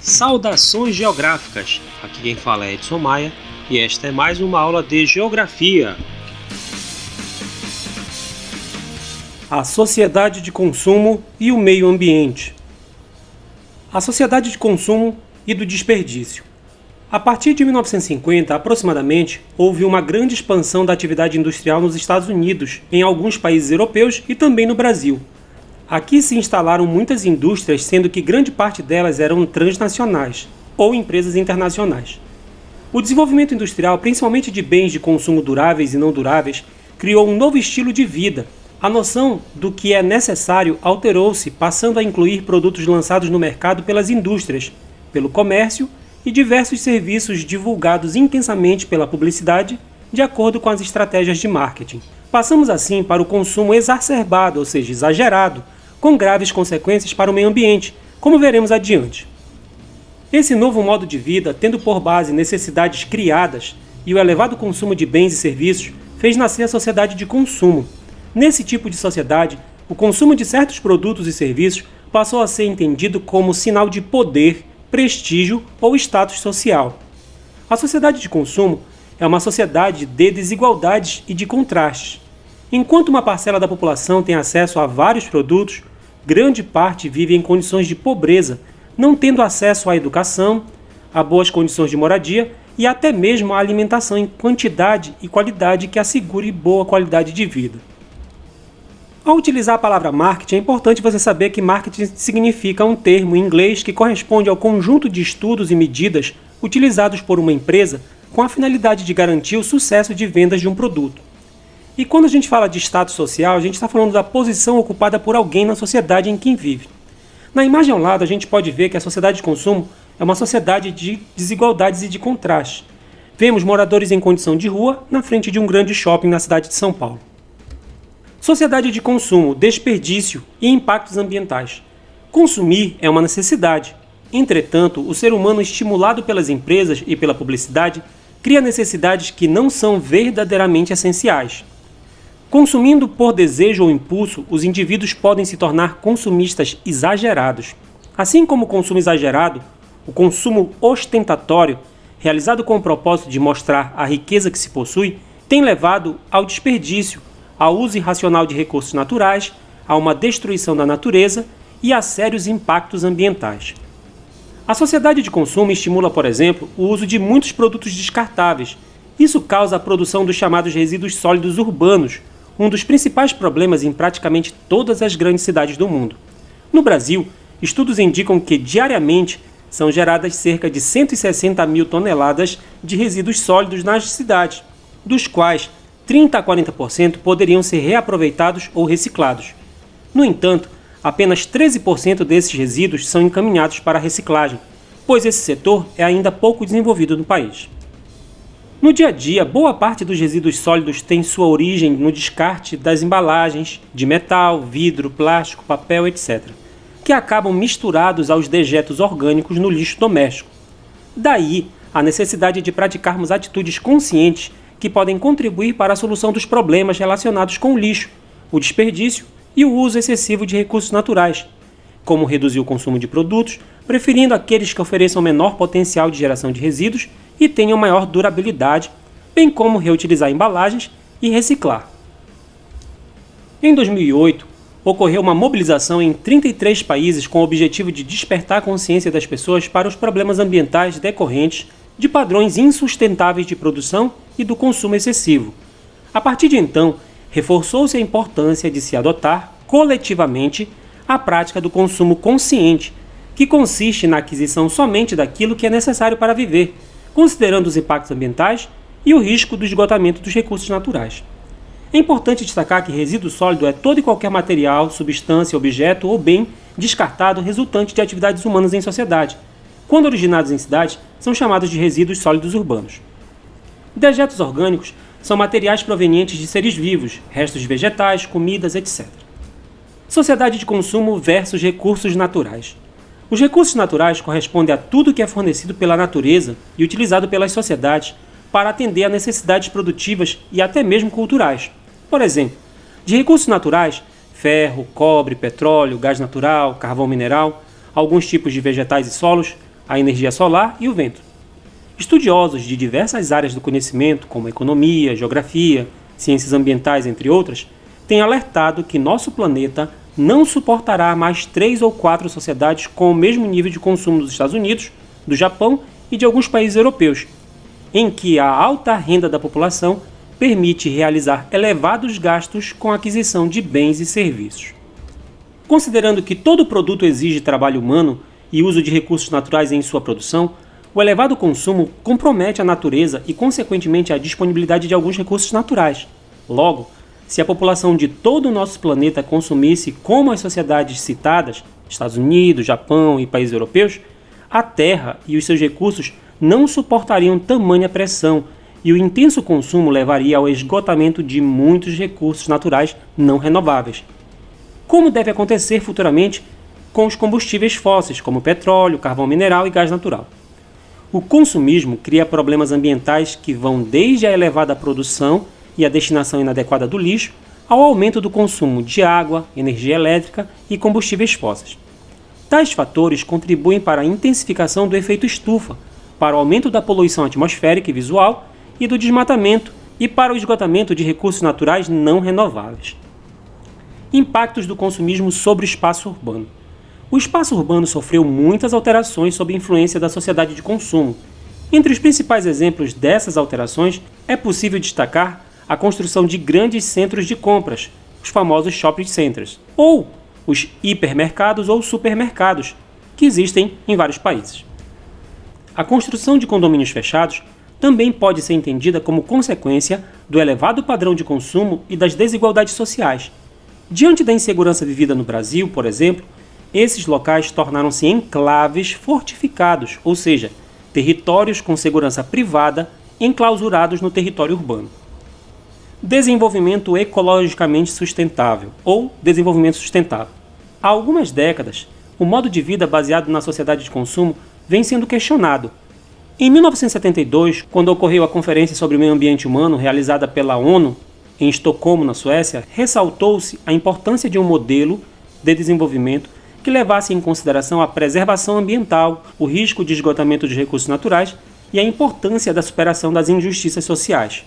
Saudações geográficas! Aqui quem fala é Edson Maia e esta é mais uma aula de Geografia. A sociedade de consumo e o meio ambiente. A sociedade de consumo e do desperdício. A partir de 1950, aproximadamente, houve uma grande expansão da atividade industrial nos Estados Unidos, em alguns países europeus e também no Brasil. Aqui se instalaram muitas indústrias, sendo que grande parte delas eram transnacionais, ou empresas internacionais. O desenvolvimento industrial, principalmente de bens de consumo duráveis e não duráveis, criou um novo estilo de vida. A noção do que é necessário alterou-se, passando a incluir produtos lançados no mercado pelas indústrias, pelo comércio e diversos serviços divulgados intensamente pela publicidade, de acordo com as estratégias de marketing. Passamos assim para o consumo exacerbado, ou seja, exagerado, com graves consequências para o meio ambiente, como veremos adiante. Esse novo modo de vida, tendo por base necessidades criadas e o elevado consumo de bens e serviços, fez nascer a sociedade de consumo. Nesse tipo de sociedade, o consumo de certos produtos e serviços passou a ser entendido como sinal de poder, prestígio ou status social. A sociedade de consumo é uma sociedade de desigualdades e de contrastes. Enquanto uma parcela da população tem acesso a vários produtos, grande parte vive em condições de pobreza, não tendo acesso à educação, a boas condições de moradia e até mesmo à alimentação em quantidade e qualidade que assegure boa qualidade de vida. Ao utilizar a palavra marketing, é importante você saber que marketing significa um termo em inglês que corresponde ao conjunto de estudos e medidas utilizados por uma empresa com a finalidade de garantir o sucesso de vendas de um produto. E quando a gente fala de status social, a gente está falando da posição ocupada por alguém na sociedade em que vive. Na imagem ao lado, a gente pode ver que a sociedade de consumo é uma sociedade de desigualdades e de contraste. Vemos moradores em condição de rua na frente de um grande shopping na cidade de São Paulo. Sociedade de consumo, desperdício e impactos ambientais. Consumir é uma necessidade. Entretanto, o ser humano, estimulado pelas empresas e pela publicidade, cria necessidades que não são verdadeiramente essenciais. Consumindo por desejo ou impulso, os indivíduos podem se tornar consumistas exagerados. Assim como o consumo exagerado, o consumo ostentatório, realizado com o propósito de mostrar a riqueza que se possui, tem levado ao desperdício, ao uso irracional de recursos naturais, a uma destruição da natureza e a sérios impactos ambientais. A sociedade de consumo estimula, por exemplo, o uso de muitos produtos descartáveis. Isso causa a produção dos chamados resíduos sólidos urbanos, um dos principais problemas em praticamente todas as grandes cidades do mundo. No Brasil, estudos indicam que diariamente são geradas cerca de 160 mil toneladas de resíduos sólidos nas cidades, dos quais 30 a 40% poderiam ser reaproveitados ou reciclados. No entanto, apenas 13% desses resíduos são encaminhados para a reciclagem, pois esse setor é ainda pouco desenvolvido no país. No dia a dia, boa parte dos resíduos sólidos tem sua origem no descarte das embalagens de metal, vidro, plástico, papel, etc., que acabam misturados aos dejetos orgânicos no lixo doméstico. Daí a necessidade de praticarmos atitudes conscientes que podem contribuir para a solução dos problemas relacionados com o lixo, o desperdício e o uso excessivo de recursos naturais, como reduzir o consumo de produtos, preferindo aqueles que ofereçam menor potencial de geração de resíduos e tenham maior durabilidade, bem como reutilizar embalagens e reciclar. Em 2008, ocorreu uma mobilização em 33 países com o objetivo de despertar a consciência das pessoas para os problemas ambientais decorrentes de padrões insustentáveis de produção e do consumo excessivo. A partir de então, reforçou-se a importância de se adotar, coletivamente, a prática do consumo consciente, que consiste na aquisição somente daquilo que é necessário para viver, considerando os impactos ambientais e o risco do esgotamento dos recursos naturais. É importante destacar que resíduo sólido é todo e qualquer material, substância, objeto ou bem descartado resultante de atividades humanas em sociedade. Quando originados em cidades, são chamados de resíduos sólidos urbanos. Dejetos orgânicos são materiais provenientes de seres vivos, restos de vegetais, comidas, etc. Sociedade de consumo versus recursos naturais. Os recursos naturais correspondem a tudo que é fornecido pela natureza e utilizado pelas sociedades para atender a necessidades produtivas e até mesmo culturais. Por exemplo, de recursos naturais, ferro, cobre, petróleo, gás natural, carvão mineral, alguns tipos de vegetais e solos, a energia solar e o vento. Estudiosos de diversas áreas do conhecimento, como economia, geografia, ciências ambientais, entre outras, têm alertado que nosso planeta não suportará mais 3 ou 4 sociedades com o mesmo nível de consumo dos Estados Unidos, do Japão e de alguns países europeus, em que a alta renda da população permite realizar elevados gastos com a aquisição de bens e serviços. Considerando que todo produto exige trabalho humano e uso de recursos naturais em sua produção, o elevado consumo compromete a natureza e, consequentemente, a disponibilidade de alguns recursos naturais. Logo, se a população de todo o nosso planeta consumisse como as sociedades citadas, Estados Unidos, Japão e países europeus, a Terra e os seus recursos não suportariam tamanha pressão e o intenso consumo levaria ao esgotamento de muitos recursos naturais não renováveis, como deve acontecer futuramente com os combustíveis fósseis, como petróleo, carvão mineral e gás natural. O consumismo cria problemas ambientais que vão desde a elevada produção e a destinação inadequada do lixo ao aumento do consumo de água, energia elétrica e combustíveis fósseis. Tais fatores contribuem para a intensificação do efeito estufa, para o aumento da poluição atmosférica e visual e do desmatamento e para o esgotamento de recursos naturais não renováveis. Impactos do consumismo sobre o espaço urbano. O espaço urbano sofreu muitas alterações sob a influência da sociedade de consumo. Entre os principais exemplos dessas alterações, é possível destacar a construção de grandes centros de compras, os famosos shopping centers, ou os hipermercados ou supermercados, que existem em vários países. A construção de condomínios fechados também pode ser entendida como consequência do elevado padrão de consumo e das desigualdades sociais. Diante da insegurança vivida no Brasil, por exemplo, esses locais tornaram-se enclaves fortificados, ou seja, territórios com segurança privada enclausurados no território urbano. Desenvolvimento ecologicamente sustentável ou desenvolvimento sustentável. Há algumas décadas, o modo de vida baseado na sociedade de consumo vem sendo questionado. Em 1972, quando ocorreu a Conferência sobre o Meio Ambiente Humano realizada pela ONU, em Estocolmo, na Suécia, ressaltou-se a importância de um modelo de desenvolvimento que levasse em consideração a preservação ambiental, o risco de esgotamento de recursos naturais e a importância da superação das injustiças sociais.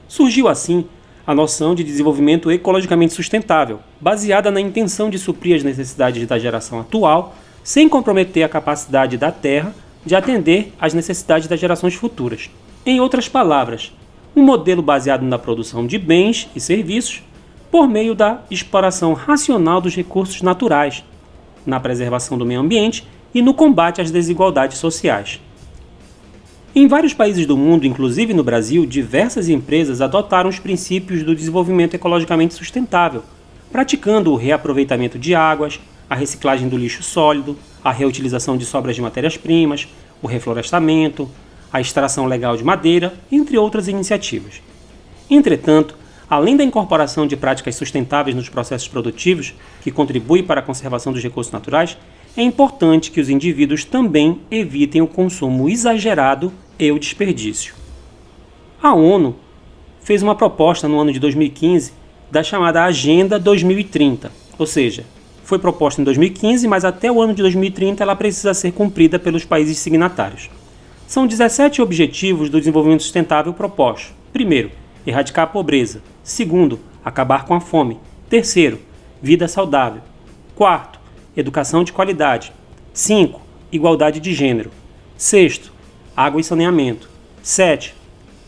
Surgiu assim a noção de desenvolvimento ecologicamente sustentável, baseada na intenção de suprir as necessidades da geração atual, sem comprometer a capacidade da Terra de atender às necessidades das gerações futuras. Em outras palavras, um modelo baseado na produção de bens e serviços por meio da exploração racional dos recursos naturais, na preservação do meio ambiente e no combate às desigualdades sociais. Em vários países do mundo, inclusive no Brasil, diversas empresas adotaram os princípios do desenvolvimento ecologicamente sustentável, praticando o reaproveitamento de águas, a reciclagem do lixo sólido, a reutilização de sobras de matérias-primas, o reflorestamento, a extração legal de madeira, entre outras iniciativas. Entretanto, além da incorporação de práticas sustentáveis nos processos produtivos, que contribuem para a conservação dos recursos naturais, é importante que os indivíduos também evitem o consumo exagerado e o desperdício. A ONU fez uma proposta no ano de 2015 da chamada Agenda 2030, ou seja, foi proposta em 2015, mas até o ano de 2030 ela precisa ser cumprida pelos países signatários. São 17 objetivos do desenvolvimento sustentável propostos. Primeiro, erradicar a pobreza. Segundo, acabar com a fome. Terceiro, vida saudável. Quarto, educação de qualidade. 5. Igualdade de gênero. Sexto, água e saneamento. 7.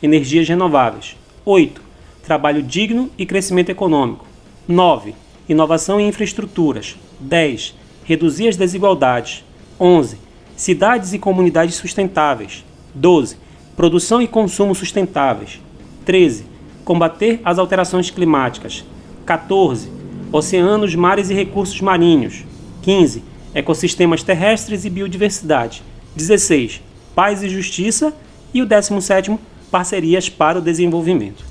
Energias renováveis. 8. Trabalho digno e crescimento econômico. 9. Inovação em infraestruturas. 10. Reduzir as desigualdades. 11. Cidades e comunidades sustentáveis. 12. Produção e consumo sustentáveis. 13. Combater as alterações climáticas. 14. Oceanos, mares e recursos marinhos. 15. Ecossistemas terrestres e biodiversidade. 16. Paz e justiça. E o 17º, parcerias para o desenvolvimento.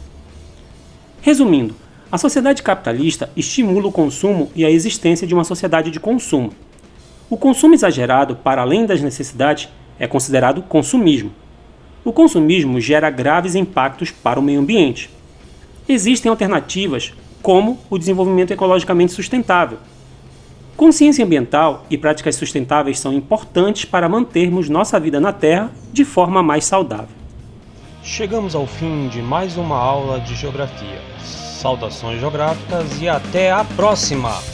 Resumindo, a sociedade capitalista estimula o consumo e a existência de uma sociedade de consumo. O consumo exagerado, para além das necessidades, é considerado consumismo. O consumismo gera graves impactos para o meio ambiente. Existem alternativas, como o desenvolvimento ecologicamente sustentável. Consciência ambiental e práticas sustentáveis são importantes para mantermos nossa vida na Terra de forma mais saudável. Chegamos ao fim de mais uma aula de geografia. Saudações geográficas e até a próxima!